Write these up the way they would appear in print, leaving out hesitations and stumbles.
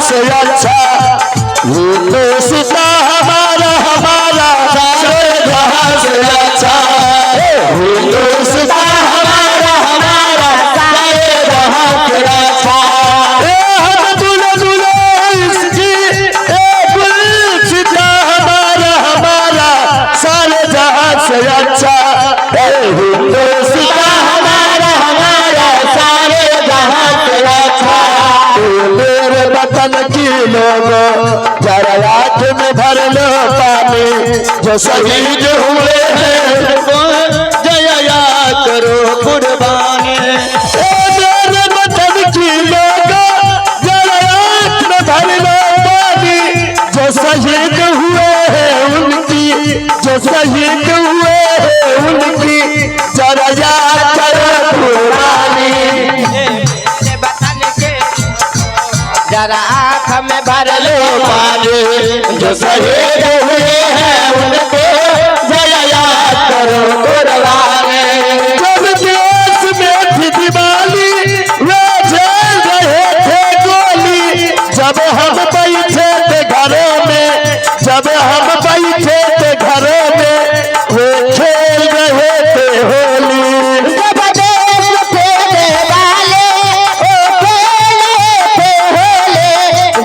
से अच्छा हिंदुस्ता हमारा हमारा सारे जहां से अच्छा हिंदुस्ता हमारा हमारा सारे जहां से अच्छा हम दुल्हा दुल्हा इसकी गुलसिता हमारा हमारा सारे जहां से अच्छा हिंदुस्ता हमारा हमारा सारे जहां से अच्छा मेरे वतन की लोगों जरा आँख में भर लो पानी जो शहीद हुए हैं जया करो कुर्बानी मेरे वतन की लोगों जरा आँख में भर लो पानी जो शहीद हुए हैं उनकी जो शहीद हुए हैं उनकी जरा याद करो कुर्बानी जरा आँख में भर लो पानी जो शहीद हुए हैं उनको जरा याद करो कुर्बानी जब देश में थी दिवाली वे झेल रहे थे गोली जब हम बैठे थे घरों में जब हम बैठे थे घरों में वे खेल रहे थे होली जब देश थे दिवाली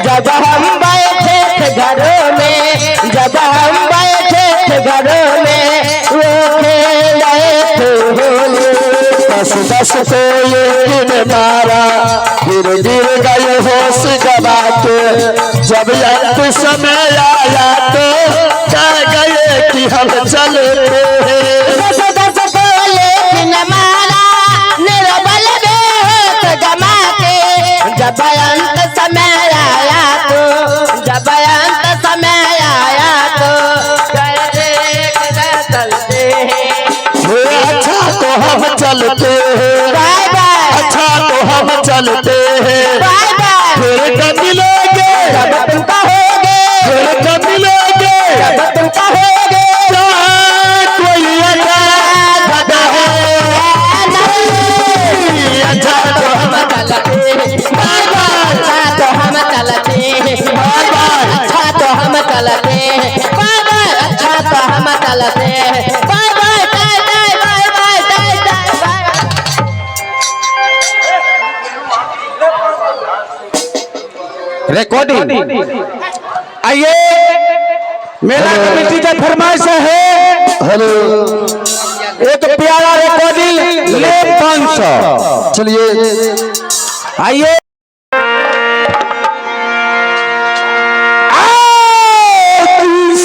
जब हम बैठे थे घरों में जब हम बैठे थे घरों में वो खेल रहे थे होली दस दस को एक मारा गिर गिर गए होश गवा के जब अंत समय आया तो कह गए कि हम चलते हैं दस दस को लेकिन मारा निर्बल बेहोश जमा के जब अंत समय आया तो जब अंत समय आया तो चलते हैं अच्छा तो हम चलते हैं बाय बाय अच्छा तो हम चलते हैं बाय बाय फिर कब मिलेंगे जब तुम कहोगे फिर कब मिलेंगे जब तुम कहोगे कोई अच्छा है अच्छा तो हम चलते हैं बाय बाय अच्छा तो हम चलते हैं बाय बाय अच्छा तो हम चलते हैं बाय बाय अच्छा तो हम चलते हैं bye bye bye bye bye bye bye bye recording आइए मेला कमेटी का फरमाइश है हेलो एक प्यारा रिकॉर्डिंग ले 500 चलिए आइए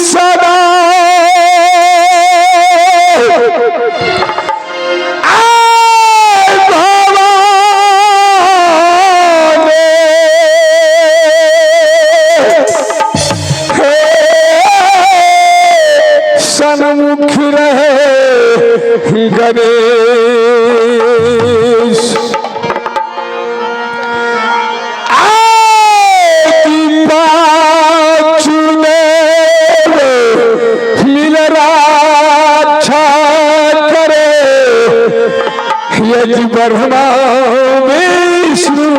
सदा सन्मुख रहे गणेश मिल रहा करे यदि ब्रह्मा विष्णु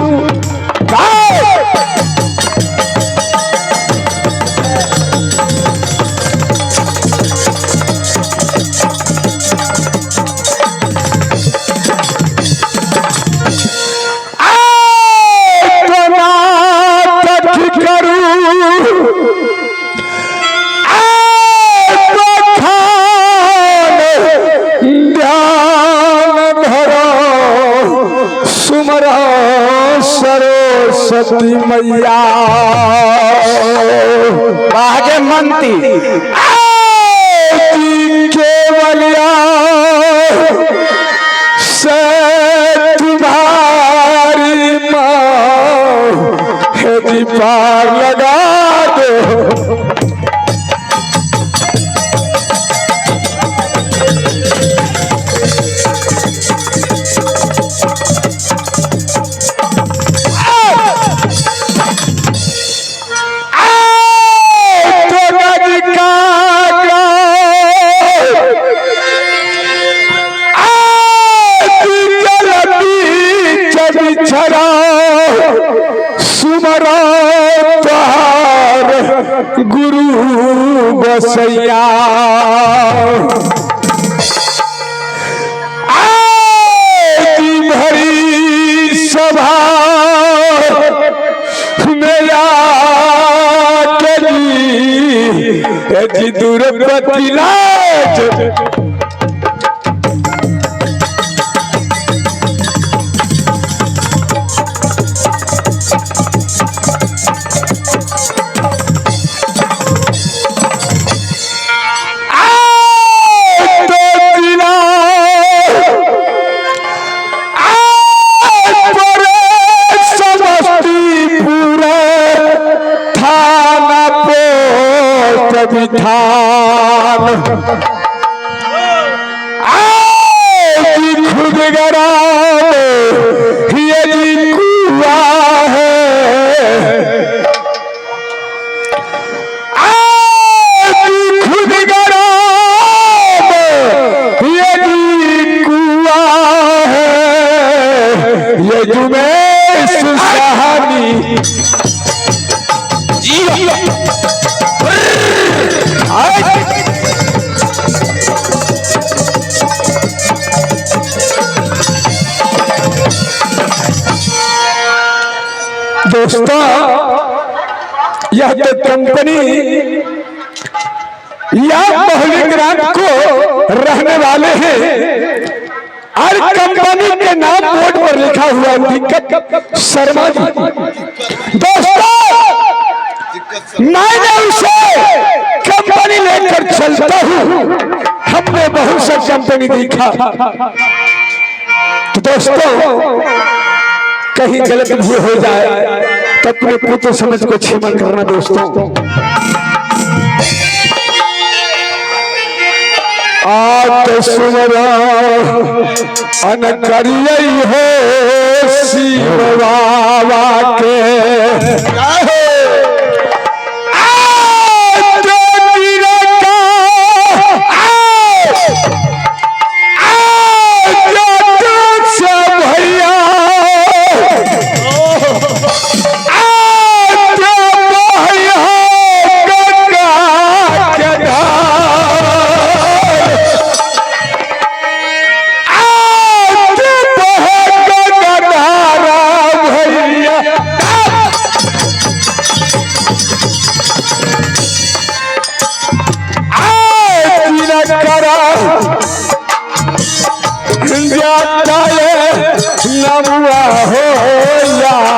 सरस्वती मैया बागे मनती केवलिया से तुम्हारी माँ है दीपार लगा दो सुमरा बसैया भरी सभा मेरा जी दुर्गति लाज खुद गरा ये जी कुआ है खुद गरा ये जी कुआ है ये जुमेश सहानी दोस्तों यह जो कंपनी या मौलिक रात को रहने वाले हैं और कंपनी के नाम बोर्ड पर लिखा हुआ दिक्कत शर्मा जी। दोस्तों मैं उसे कंपनी लेकर चलता हूँ, हमने बहुत सा कंपनी देखा। तो दोस्तों कहीं गलत भी हो जाए तो अपने पुत्र समझ को क्षमा करना दोस्तों। आज सुमरा अन करिए हो शिव बाबा के नमुआ हो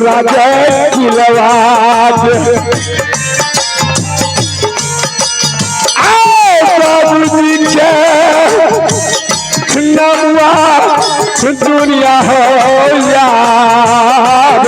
राजा की लवाज बाबूजी के नमुआ दुनिया हो यार